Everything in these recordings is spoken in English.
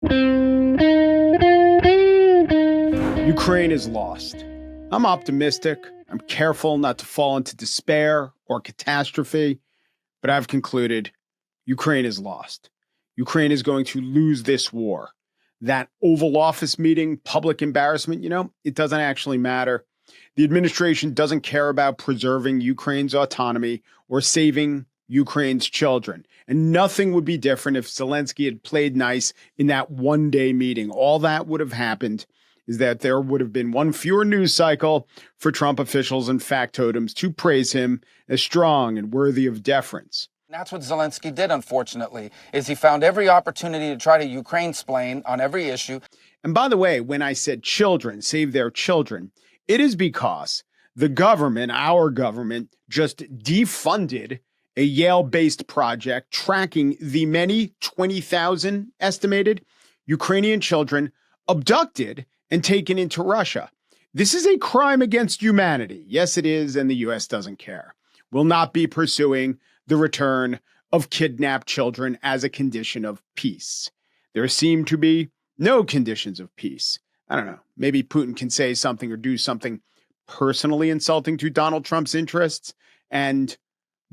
Ukraine is lost. I'm optimistic. I'm careful not to fall into despair or catastrophe, but I've concluded Ukraine is lost. Ukraine is going to lose this war. That Oval Office meeting, public embarrassment, it doesn't actually matter. The administration doesn't care about preserving Ukraine's autonomy or saving Ukraine's children. And nothing would be different if Zelensky had played nice in that one-day meeting. All that would have happened is that there would have been one fewer news cycle for Trump officials and factotums to praise him as strong and worthy of deference. That's what Zelensky did, unfortunately, is he found every opportunity to try to Ukraine-splain on every issue. And by the way, when I said children, save their children, it is because the government, our government, just defunded a Yale-based project tracking the many 20,000 estimated Ukrainian children abducted and taken into Russia. This is a crime against humanity. Yes, it is, and the U.S. doesn't care. Will not be pursuing the return of kidnapped children as a condition of peace. There seem to be no conditions of peace. I don't know. Maybe Putin can say something or do something personally insulting to Donald Trump's interests, and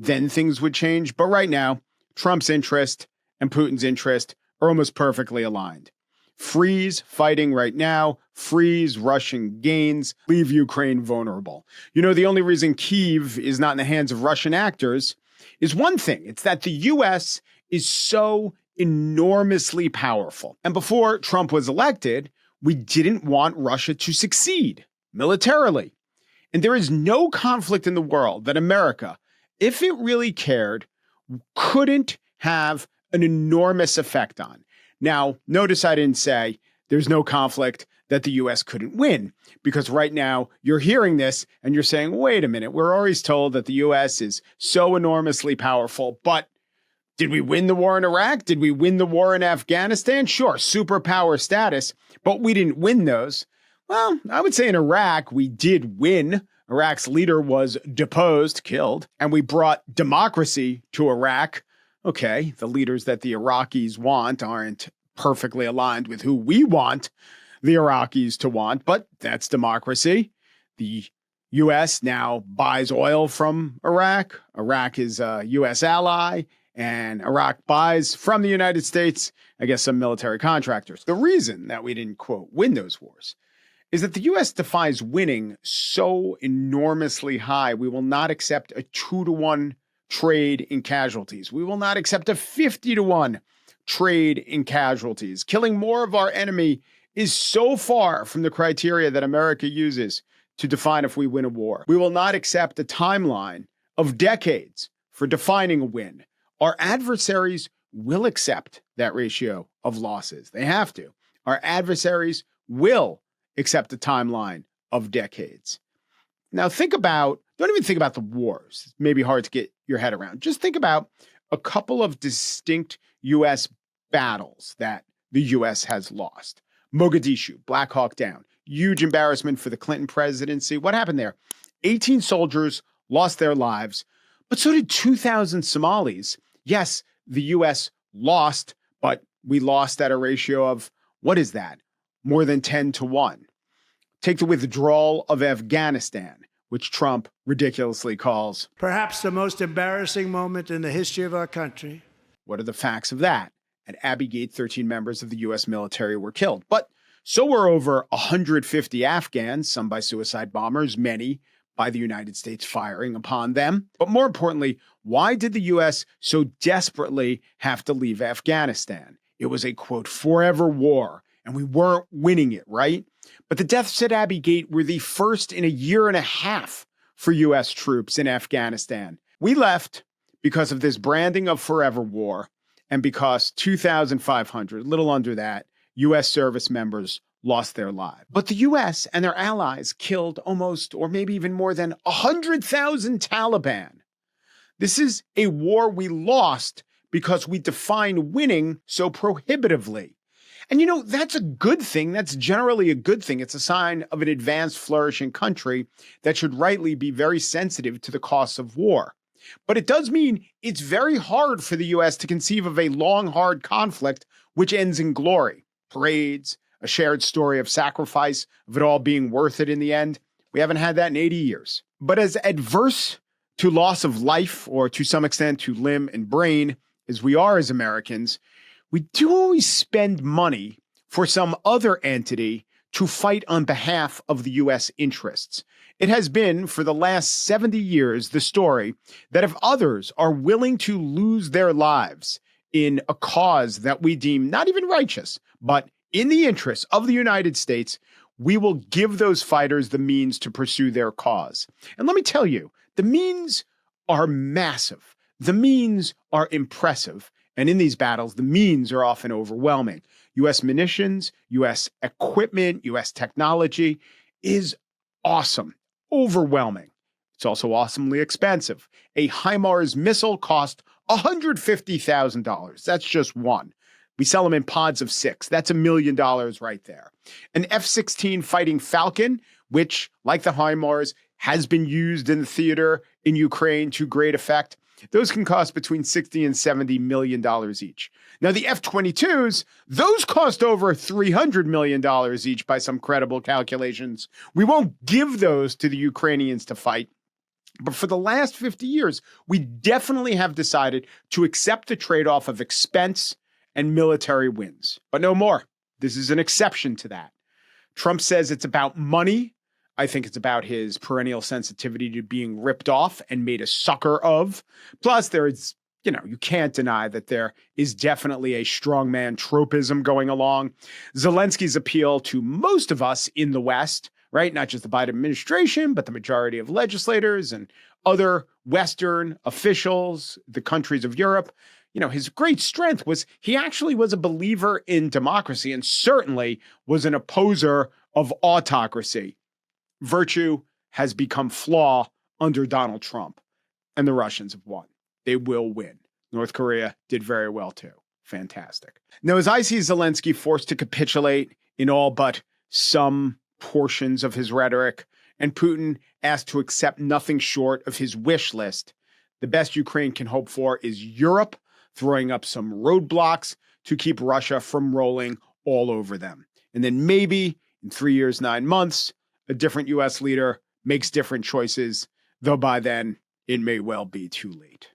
then things would change. But right now, Trump's interest and Putin's interest are almost perfectly aligned. Freeze fighting right now, freeze Russian gains, leave Ukraine vulnerable. The only reason Kyiv is not in the hands of Russian actors is one thing. It's that the U.S. is so enormously powerful. And before Trump was elected, we didn't want Russia to succeed militarily. And there is no conflict in the world that America, if it really cared, couldn't have an enormous effect on. Now, notice I didn't say there's no conflict that the U.S. couldn't win, because right now you're hearing this and you're saying, wait a minute, we're always told that the U.S. is so enormously powerful. But did we win the war in Iraq? Did we win the war in Afghanistan? Sure, superpower status, but we didn't win those. Well, I would say in Iraq, we did win. Iraq's leader was deposed, killed, and we brought democracy to Iraq. Okay, the leaders that the Iraqis want aren't perfectly aligned with who we want the Iraqis to want, but that's democracy. The U.S. now buys oil from Iraq. Iraq is a U.S. ally, and Iraq buys from the United States, I guess, some military contractors. The reason that we didn't, quote, win those wars is that the U.S. defines winning so enormously high, we will not accept a 2-to-1 trade in casualties. We will not accept a 50-to-1 trade in casualties. Killing more of our enemy is so far from the criteria that America uses to define if we win a war. We will not accept a timeline of decades for defining a win. Our adversaries will accept that ratio of losses. They have to. Our adversaries will accept a timeline of decades. Now don't even think about the wars. It's maybe hard to get your head around. Just think about a couple of distinct U.S. battles that the U.S. has lost. Mogadishu, Black Hawk Down, huge embarrassment for the Clinton presidency. What happened there? 18 soldiers lost their lives, but so did 2,000 Somalis. Yes, the U.S. lost, but we lost at a ratio of, what is that? More than 10-to-1. Take the withdrawal of Afghanistan, which Trump ridiculously calls perhaps the most embarrassing moment in the history of our country. What are the facts of that? At Abbey Gate, 13 members of the U.S. military were killed. But so were over 150 Afghans, some by suicide bombers, many by the United States firing upon them. But more importantly, why did the U.S. so desperately have to leave Afghanistan? It was a, quote, forever war, and we weren't winning it, right? But the deaths at Abbey Gate were the first in a year and a half for U.S. troops in Afghanistan. We left because of this branding of forever war and because 2,500, little under that, U.S. service members lost their lives. But the U.S. and their allies killed almost, or maybe even more than 100,000 Taliban. This is a war we lost because we define winning so prohibitively. And that's a good thing. That's generally a good thing. It's a sign of an advanced, flourishing country that should rightly be very sensitive to the costs of war. But it does mean it's very hard for the U.S. to conceive of a long, hard conflict which ends in glory. parades, a shared story of sacrifice, of it all being worth it in the end. We haven't had that in 80 years. But as adverse to loss of life, or to some extent to limb and brain, as we are as Americans, we do always spend money for some other entity to fight on behalf of the U.S. interests. It has been, for the last 70 years, the story that if others are willing to lose their lives in a cause that we deem not even righteous, but in the interests of the United States, we will give those fighters the means to pursue their cause. And let me tell you, the means are massive. The means are impressive. And in these battles, the means are often overwhelming. U.S. munitions, U.S. equipment, U.S. technology is awesome, overwhelming. It's also awesomely expensive. A HIMARS missile cost $150,000. That's just one. We sell them in pods of 6. That's $1 million right there. An F-16 Fighting Falcon, which, like the HIMARS, has been used in the theater in Ukraine to great effect. Those can cost between $60 and $70 million each. Now, the F-22s, those cost over $300 million each by some credible calculations. We won't give those to the Ukrainians to fight. But for the last 50 years, we definitely have decided to accept the trade-off of expense and military wins. But no more. This is an exception to that. Trump says it's about money. I think it's about his perennial sensitivity to being ripped off and made a sucker of. Plus, there is, you can't deny that there is definitely a strongman tropism going along. Zelensky's appeal to most of us in the West, right? Not just the Biden administration, but the majority of legislators and other Western officials, the countries of Europe. His great strength was he actually was a believer in democracy and certainly was an opposer of autocracy. Virtue has become flaw under Donald Trump, and the Russians have won. They will win. North Korea did very well, too. Fantastic. Now, as I see Zelensky forced to capitulate in all but some portions of his rhetoric, and Putin asked to accept nothing short of his wish list, the best Ukraine can hope for is Europe throwing up some roadblocks to keep Russia from rolling all over them. And then maybe in 3 years, 9 months, a different U.S. leader makes different choices, though by then it may well be too late.